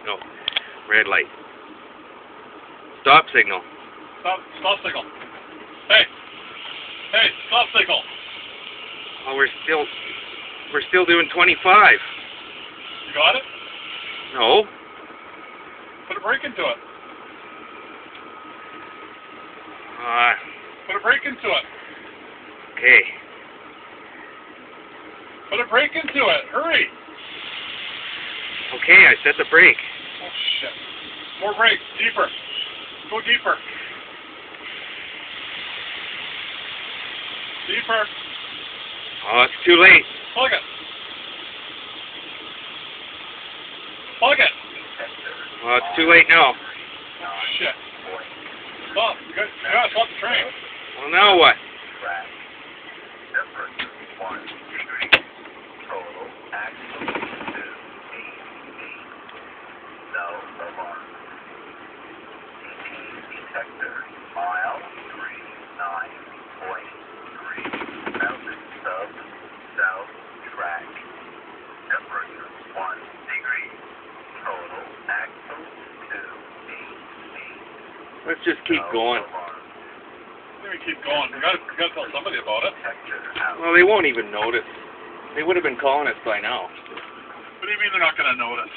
No. Red light. Stop signal. Stop signal. Hey, stop signal. Oh, we're still doing 25. You got it? No. Put a brake into it. Put a brake into it. Okay. Put a brake into it. Hurry. Okay, I set the brake. Oh, shit. More brakes. Deeper. Go deeper. Deeper. Oh, it's too late. Plug it. Plug it. Well, it's too late now. Oh, shit. Stop. You gotta stop the train. Well, now what? Let's just keep going. Let me keep going. You gotta tell somebody about it. Well, they won't even notice. They would have been calling us by now. What do you mean they're not gonna notice?